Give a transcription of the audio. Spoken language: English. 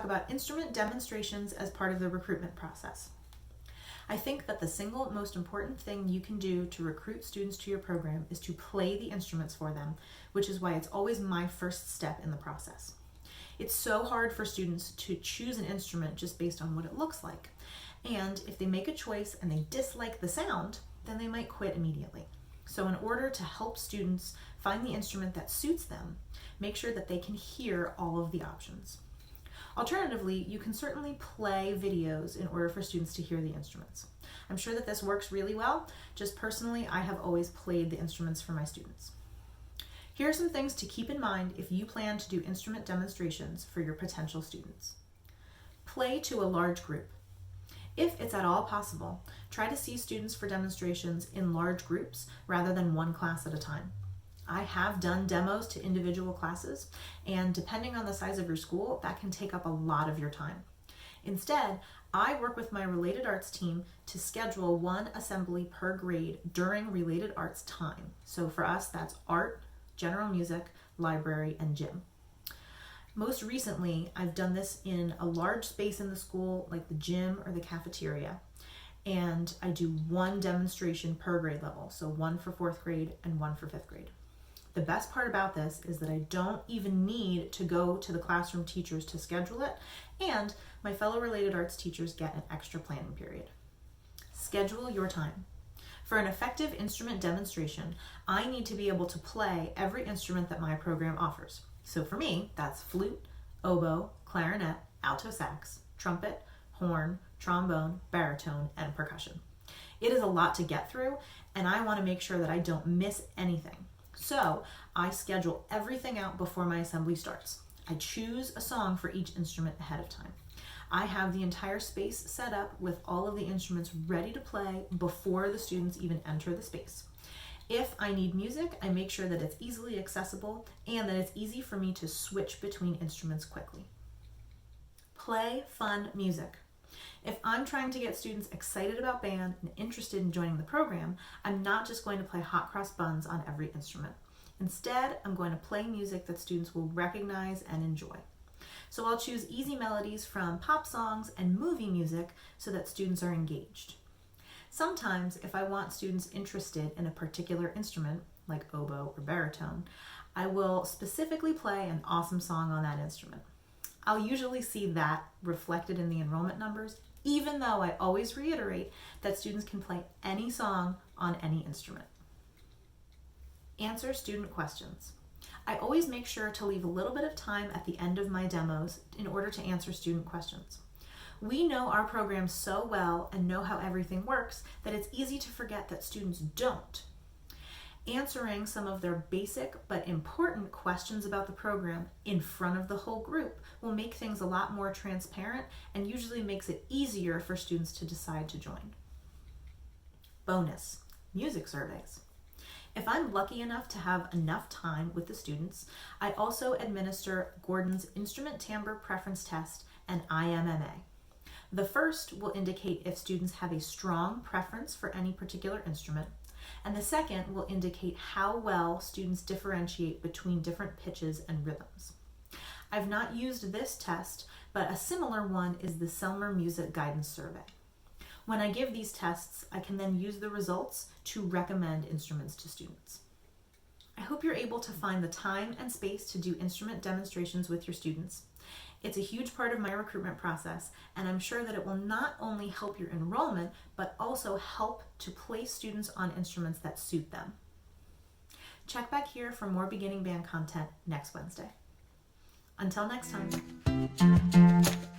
about instrument demonstrations as part of the recruitment process. I think that the single most important thing you can do to recruit students to your program is to play the instruments for them, which is why it's always my first step in the process. It's so hard for students to choose an instrument just based on what it looks like. And if they make a choice and they dislike the sound, then they might quit immediately. So in order to help students find the instrument that suits them, make sure that they can hear all of the options. Alternatively, you can certainly play videos in order for students to hear the instruments. I'm sure that this works really well. Just personally, I have always played the instruments for my students. Here are some things to keep in mind if you plan to do instrument demonstrations for your potential students. Play to a large group. If it's at all possible, try to see students for demonstrations in large groups rather than one class at a time. I have done demos to individual classes, and depending on the size of your school, that can take up a lot of your time. Instead, I work with my related arts team to schedule one assembly per grade during related arts time. So for us, that's art, general music, library, and gym. Most recently, I've done this in a large space in the school, like the gym or the cafeteria, and I do one demonstration per grade level, so one for 4th grade and one for 5th grade. The best part about this is that I don't even need to go to the classroom teachers to schedule it, and my fellow related arts teachers get an extra planning period. Schedule your time. For an effective instrument demonstration, I need to be able to play every instrument that my program offers. So for me, that's flute, oboe, clarinet, alto sax, trumpet, horn, trombone, baritone, and percussion. It is a lot to get through, and I want to make sure that I don't miss anything. So I schedule everything out before my assembly starts. I choose a song for each instrument ahead of time. I have the entire space set up with all of the instruments ready to play before the students even enter the space. If I need music, I make sure that it's easily accessible and that it's easy for me to switch between instruments quickly. Play fun music. If I'm trying to get students excited about band and interested in joining the program, I'm not just going to play hot cross buns on every instrument. Instead, I'm going to play music that students will recognize and enjoy. So I'll choose easy melodies from pop songs and movie music so that students are engaged. Sometimes, if I want students interested in a particular instrument, like oboe or baritone, I will specifically play an awesome song on that instrument. I'll usually see that reflected in the enrollment numbers, even though I always reiterate that students can play any song on any instrument. Answer student questions. I always make sure to leave a little bit of time at the end of my demos in order to answer student questions. We know our program so well and know how everything works that it's easy to forget that students don't. Answering some of their basic but important questions about the program in front of the whole group will make things a lot more transparent and usually makes it easier for students to decide to join. Bonus, music surveys. If I'm lucky enough to have enough time with the students, I also administer Gordon's Instrument Timbre Preference Test and IMMA. The first will indicate if students have a strong preference for any particular instrument, and the second will indicate how well students differentiate between different pitches and rhythms. I've not used this test, but a similar one is the Selmer Music Guidance Survey. When I give these tests, I can then use the results to recommend instruments to students. I hope you're able to find the time and space to do instrument demonstrations with your students. It's a huge part of my recruitment process, and I'm sure that it will not only help your enrollment, but also help to place students on instruments that suit them. Check back here for more beginning band content next Wednesday. Until next time.